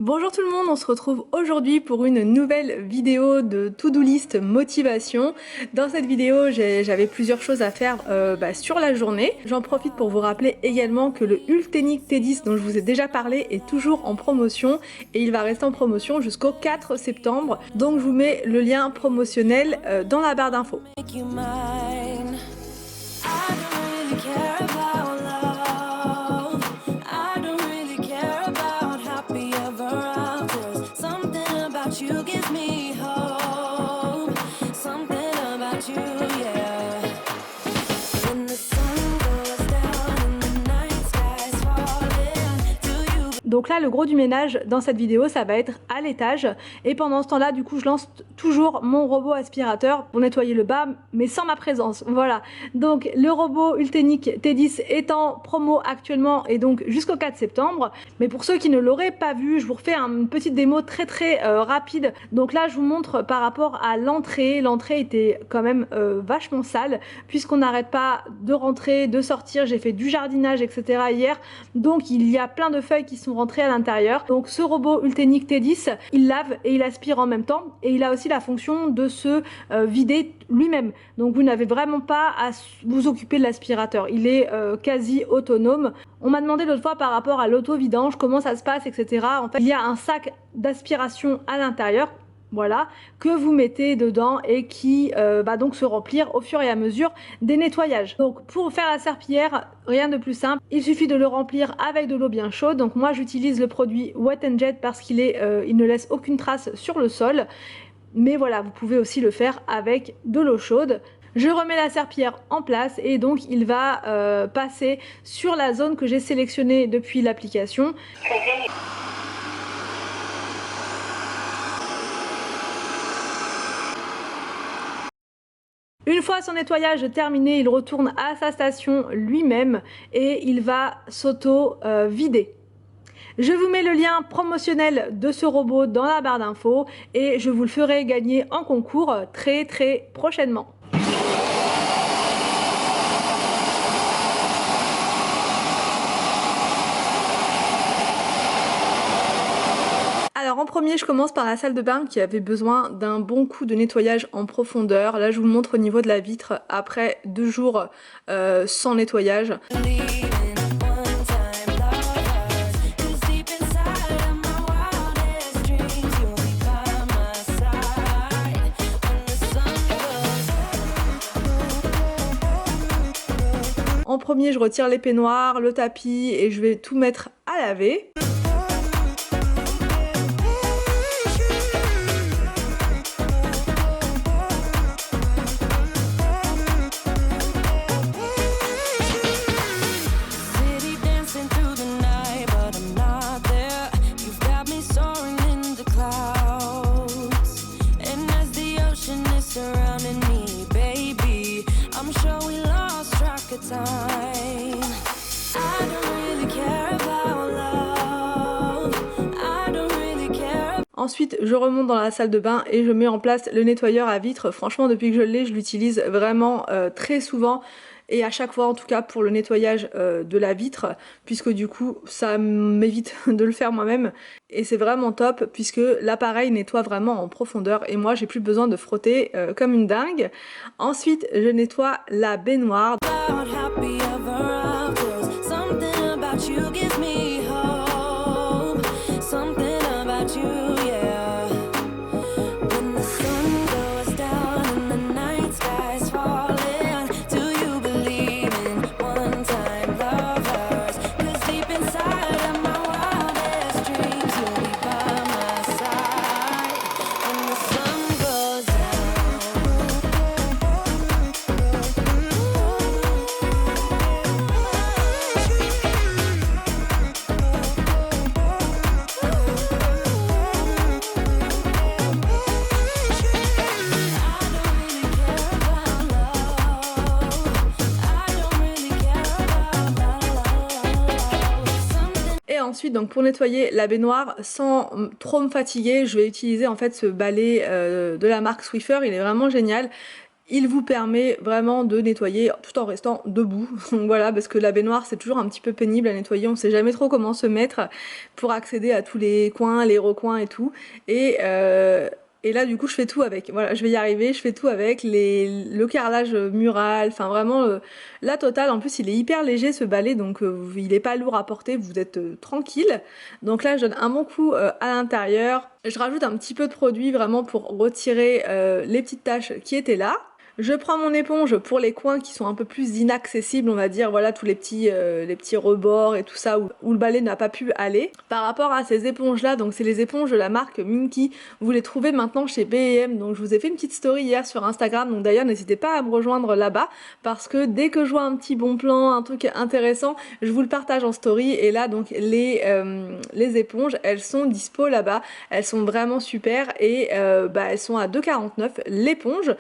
Bonjour tout le monde, on se retrouve aujourd'hui pour une nouvelle vidéo de to-do list motivation. Dans cette vidéo, j'avais plusieurs choses à faire sur la journée. J'en profite pour vous rappeler également que le Ultenic T10 dont je vous ai déjà parlé est toujours en promotion et il va rester en promotion jusqu'au 4 septembre. Donc je vous mets le lien promotionnel dans la barre d'infos. Donc là, le gros du ménage dans cette vidéo, ça va être à l'étage. Et pendant ce temps-là, du coup, je lance toujours mon robot aspirateur pour nettoyer le bas, mais sans ma présence. Voilà. Donc le robot Ultenic T10 est en promo actuellement et donc jusqu'au 4 septembre. Mais pour ceux qui ne l'auraient pas vu, je vous refais une petite démo très rapide. Donc là, je vous montre par rapport à l'entrée. L'entrée était quand même vachement sale puisqu'on n'arrête pas de rentrer, de sortir. J'ai fait du jardinage, etc. hier. Donc il y a plein de feuilles qui sont rentrées à l'intérieur. Donc ce robot Ultenic T10, il lave et il aspire en même temps et il a aussi la fonction de se vider lui-même. Donc vous n'avez vraiment pas à vous occuper de l'aspirateur. Il est quasi autonome. On m'a demandé l'autre fois par rapport à l'auto-vidange, comment ça se passe, etc. En fait, il y a un sac d'aspiration à l'intérieur. Voilà, que vous mettez dedans et qui va donc se remplir au fur et à mesure des nettoyages. Donc pour faire la serpillière, rien de plus simple, il suffit de le remplir avec de l'eau bien chaude. Donc moi j'utilise le produit Wet n Jet parce qu'il ne laisse aucune trace sur le sol. Mais voilà, vous pouvez aussi le faire avec de l'eau chaude. Je remets la serpillière en place et donc il va passer sur la zone que j'ai sélectionnée depuis l'application. Une fois son nettoyage terminé, il retourne à sa station lui-même et il va s'auto-vider. Je vous mets le lien promotionnel de ce robot dans la barre d'infos et je vous le ferai gagner en concours très prochainement. Alors en premier, je commence par la salle de bain qui avait besoin d'un bon coup de nettoyage en profondeur. Là, je vous le montre au niveau de la vitre après 2 jours sans nettoyage. En premier, je retire les peignoirs, le tapis et je vais tout mettre à laver. Ensuite, je remonte dans la salle de bain et je mets en place le nettoyeur à vitre. Franchement, depuis que je l'ai, je l'utilise vraiment très souvent. Et à chaque fois, en tout cas pour le nettoyage de la vitre, puisque du coup, ça m'évite de le faire moi-même. Et c'est vraiment top, puisque l'appareil nettoie vraiment en profondeur. Et moi, j'ai plus besoin de frotter comme une dingue. Ensuite, je nettoie la baignoire. Ensuite, donc pour nettoyer la baignoire sans trop me fatiguer, je vais utiliser en fait ce balai de la marque Swiffer. Il est vraiment génial. Il vous permet vraiment de nettoyer tout en restant debout. Donc voilà, parce que la baignoire c'est toujours un petit peu pénible à nettoyer, on sait jamais trop comment se mettre pour accéder à tous les coins, les recoins et tout. Et là du coup je fais tout avec, voilà, je vais y arriver, je fais tout avec le carrelage mural, enfin vraiment la totale. En plus il est hyper léger ce balai, donc il est pas lourd à porter, vous êtes tranquille. Donc là je donne un bon coup à l'intérieur, je rajoute un petit peu de produit vraiment pour retirer les petites taches qui étaient là. Je prends mon éponge pour les coins qui sont un peu plus inaccessibles, on va dire, voilà, tous les petits rebords et tout ça où le balai n'a pas pu aller. Par rapport à ces éponges là, donc c'est les éponges de la marque Minky, vous les trouvez maintenant chez B&M, donc je vous ai fait une petite story hier sur Instagram, donc d'ailleurs n'hésitez pas à me rejoindre là-bas, parce que dès que je vois un petit bon plan, un truc intéressant, je vous le partage en story. Et là donc les éponges, elles sont dispo là-bas, elles sont vraiment super et elles sont à 2,49 l'éponge.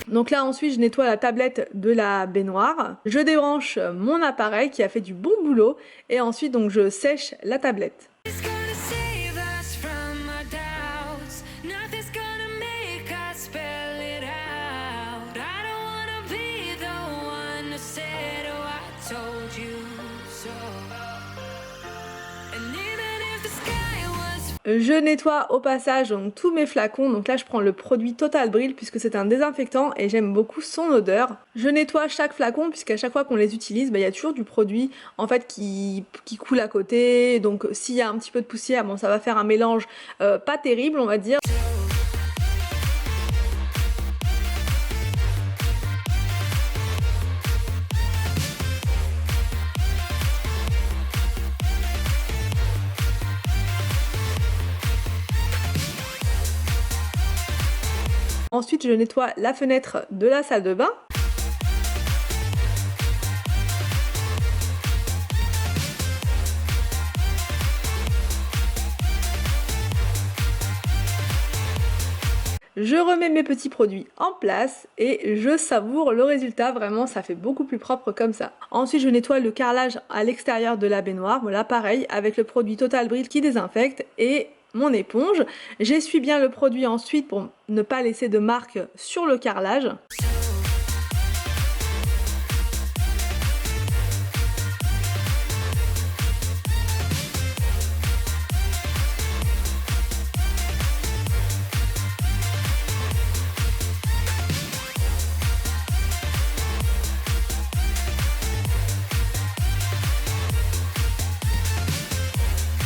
Donc là ensuite je nettoie la tablette de la baignoire, je débranche mon appareil qui a fait du bon boulot et ensuite donc je sèche la tablette. Je nettoie au passage donc tous mes flacons, donc là je prends le produit Total Brill puisque c'est un désinfectant et j'aime beaucoup son odeur. Je nettoie chaque flacon puisqu'à chaque fois qu'on les utilise, il y a toujours du produit en fait qui coule à côté, donc s'il y a un petit peu de poussière, bon ça va faire un mélange pas terrible on va dire. Ensuite, je nettoie la fenêtre de la salle de bain. Je remets mes petits produits en place et je savoure le résultat, vraiment ça fait beaucoup plus propre comme ça. Ensuite je nettoie le carrelage à l'extérieur de la baignoire, voilà pareil avec le produit Total Brill qui désinfecte et mon éponge. J'essuie bien le produit ensuite pour ne pas laisser de marque sur le carrelage.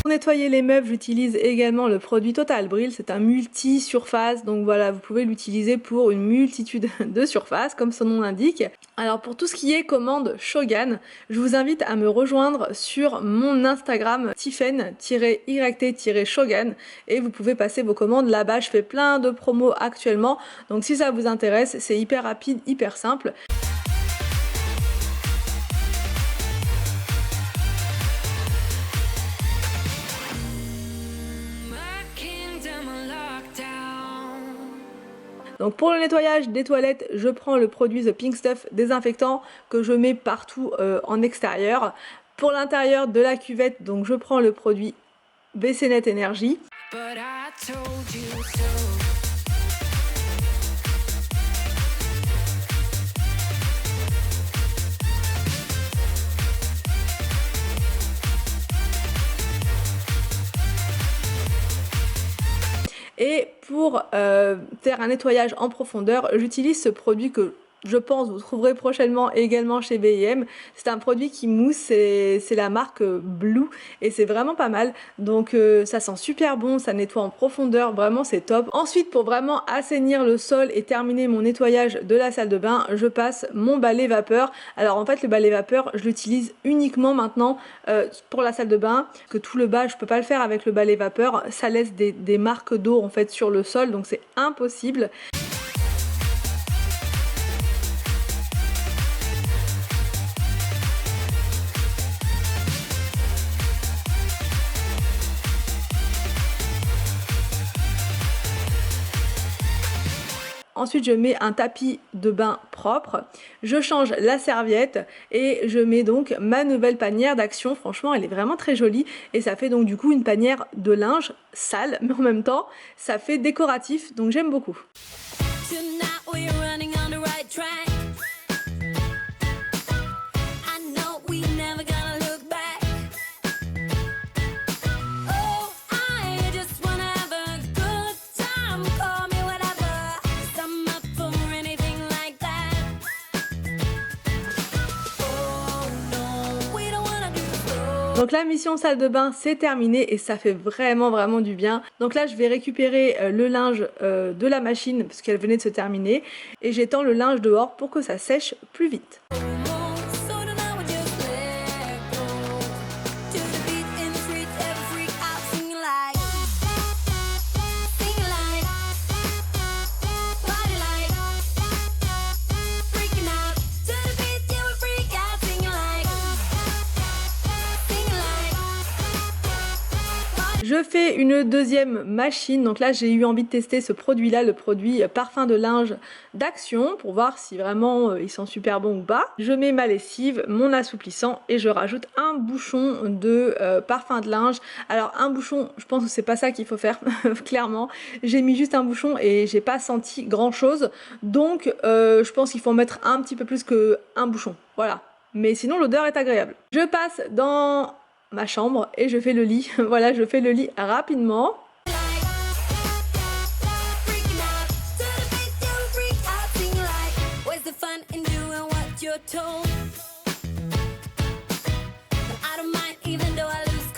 Pour nettoyer les meubles, j'utilise également le produit Total Brill, c'est un multi-surface, donc voilà, vous pouvez l'utiliser pour une multitude de surfaces, comme son nom l'indique. Alors pour tout ce qui est commande Shogan, je vous invite à me rejoindre sur mon Instagram Tiffen-YT-Shogan et vous pouvez passer vos commandes là-bas, je fais plein de promos actuellement, donc si ça vous intéresse, c'est hyper rapide, hyper simple. Donc pour le nettoyage des toilettes, je prends le produit The Pink Stuff désinfectant que je mets partout en extérieur. Pour l'intérieur de la cuvette, donc je prends le produit WC Net Energy. Et pour faire un nettoyage en profondeur, j'utilise ce produit que je pense vous trouverez prochainement également chez B&M. C'est un produit qui mousse, c'est la marque Blue et c'est vraiment pas mal. Donc ça sent super bon, ça nettoie en profondeur, vraiment c'est top. Ensuite, pour vraiment assainir le sol et terminer mon nettoyage de la salle de bain, je passe mon balai vapeur. Alors en fait le balai vapeur, je l'utilise uniquement maintenant pour la salle de bain, parce que tout le bas je peux pas le faire avec le balai vapeur, ça laisse des marques d'eau en fait sur le sol, donc c'est impossible. Ensuite, je mets un tapis de bain propre, je change la serviette et je mets donc ma nouvelle panière d'Action. Franchement, elle est vraiment très jolie et ça fait donc du coup une panière de linge sale, mais en même temps, ça fait décoratif, donc j'aime beaucoup. Donc la mission salle de bain c'est terminé et ça fait vraiment du bien. Donc là je vais récupérer le linge de la machine parce qu'elle venait de se terminer et j'étends le linge dehors pour que ça sèche plus vite. Je fais une deuxième machine, donc là j'ai eu envie de tester ce produit là, le produit parfum de linge d'Action, pour voir si vraiment ils sont super bons ou pas. Je mets ma lessive, mon assouplissant et je rajoute un bouchon de parfum de linge. Alors un bouchon, je pense que c'est pas ça qu'il faut faire, clairement. J'ai mis juste un bouchon et j'ai pas senti grand chose, donc je pense qu'il faut en mettre un petit peu plus qu'un bouchon, voilà. Mais sinon l'odeur est agréable. Je passe dans ma chambre et je fais le lit. Voilà, je fais le lit rapidement.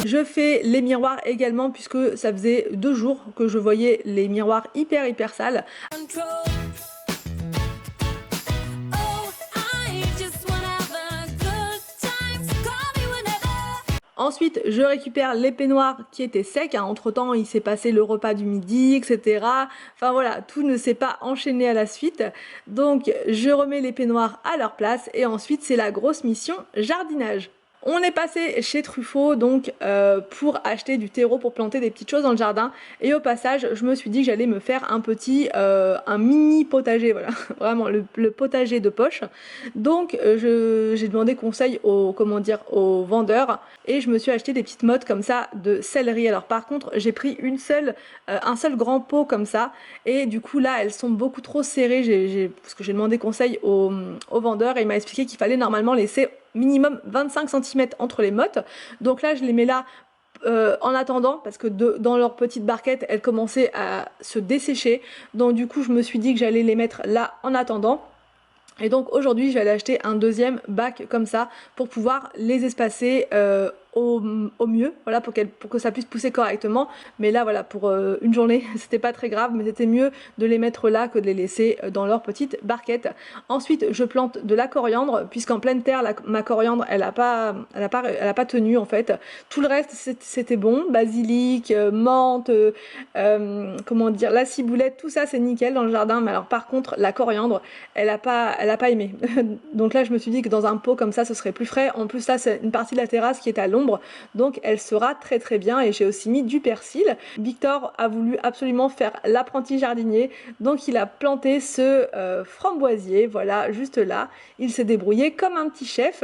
Je fais les miroirs également puisque ça faisait 2 jours que je voyais les miroirs hyper sales. Ensuite, je récupère les peignoirs qui étaient secs. Entre temps, il s'est passé le repas du midi, etc. Enfin voilà, tout ne s'est pas enchaîné à la suite. Donc, je remets les peignoirs à leur place. Et ensuite, c'est la grosse mission jardinage. On est passé chez Truffaut donc pour acheter du terreau pour planter des petites choses dans le jardin et au passage je me suis dit que j'allais me faire un mini potager, voilà, vraiment le potager de poche. Donc j'ai demandé conseil au vendeur et je me suis acheté des petites mottes comme ça de céleri. Alors par contre j'ai pris un seul grand pot comme ça et du coup là elles sont beaucoup trop serrées, parce que j'ai demandé conseil au vendeur et il m'a expliqué qu'il fallait normalement laisser minimum 25 cm entre les mottes. Donc là je les mets là en attendant parce que dans leur petite barquette elles commençaient à se dessécher, donc du coup je me suis dit que j'allais les mettre là en attendant. Et donc aujourd'hui je vais aller acheter un deuxième bac comme ça pour pouvoir les espacer au mieux, voilà, pour que ça puisse pousser correctement. Mais là voilà, pour une journée c'était pas très grave, mais c'était mieux de les mettre là que de les laisser dans leur petite barquette. Ensuite je plante de la coriandre puisqu'en pleine terre ma coriandre elle a pas tenu en fait. Tout le reste c'était bon, basilic, menthe, la ciboulette, tout ça c'est nickel dans le jardin. Mais alors par contre la coriandre elle a pas aimé. Donc là je me suis dit que dans un pot comme ça ce serait plus frais. En plus là c'est une partie de la terrasse qui est à l'ombre, donc elle sera très bien. Et j'ai aussi mis du persil. Victor a voulu absolument faire l'apprenti jardinier, donc il a planté ce framboisier, voilà, juste là. Il s'est débrouillé comme un petit chef.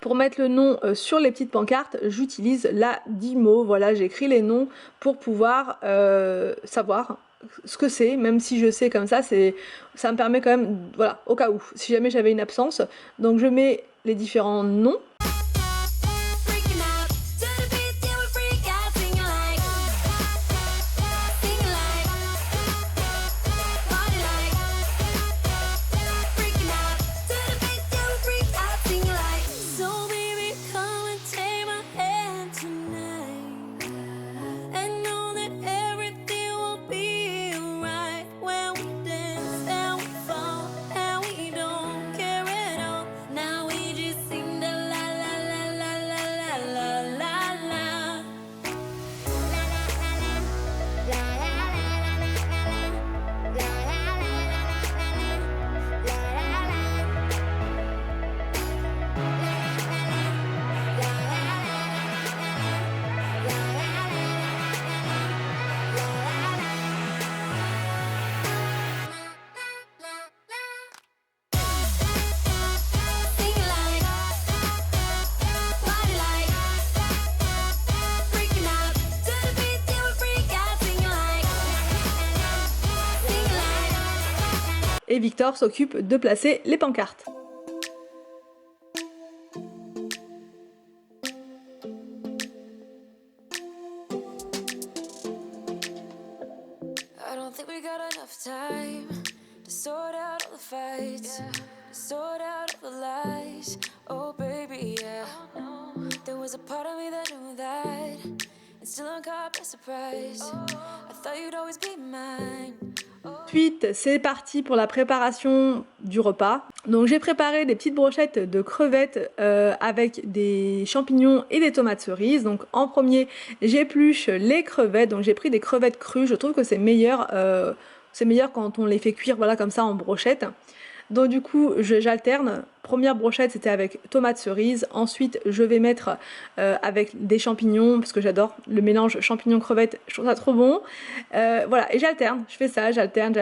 Pour mettre le nom sur les petites pancartes, j'utilise la Dymo. Voilà, j'écris les noms pour pouvoir savoir ce que c'est, même si je sais comme ça me permet quand même, voilà, au cas où, si jamais j'avais une absence. Donc je mets les différents noms. Et Victor s'occupe de placer les pancartes. Ensuite, c'est parti pour la préparation du repas. Donc j'ai préparé des petites brochettes de crevettes avec des champignons et des tomates cerises. Donc en premier, j'épluche les crevettes. Donc j'ai pris des crevettes crues. Je trouve que c'est meilleur quand on les fait cuire, voilà, comme ça en brochettes. Donc du coup, j'alterne. Première brochette, c'était avec tomates cerises. Ensuite, je vais mettre avec des champignons, parce que j'adore le mélange champignons-crevettes. Je trouve ça trop bon. Voilà, et j'alterne. Je fais ça, j'alterne.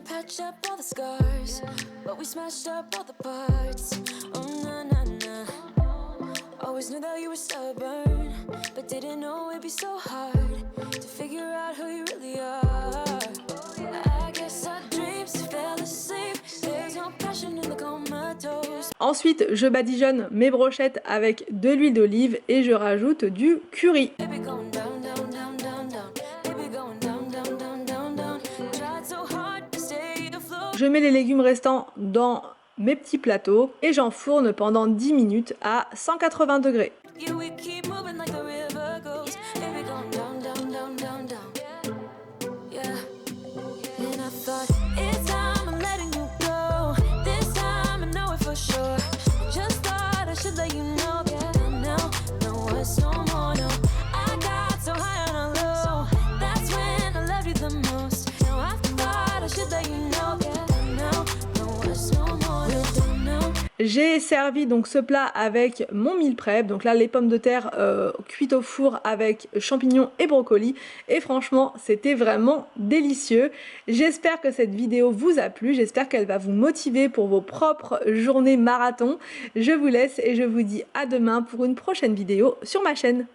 Patch up all the scars, but we smashed up all the parts. Oh na na na. Always knew that you were stubborn, but didn't know it'd be so hard to figure out who you really are. I guess our dreams fell asleep. There's no passion in the comatose. Ensuite, je badigeonne mes brochettes avec de l'huile d'olive et je rajoute du curry. Je mets les légumes restants dans mes petits plateaux et j'enfourne pendant 10 minutes à 180 degrés. J'ai servi donc ce plat avec mon meal prep, donc là les pommes de terre cuites au four avec champignons et brocolis, et franchement c'était vraiment délicieux. J'espère que cette vidéo vous a plu, j'espère qu'elle va vous motiver pour vos propres journées marathon. Je vous laisse et je vous dis à demain pour une prochaine vidéo sur ma chaîne.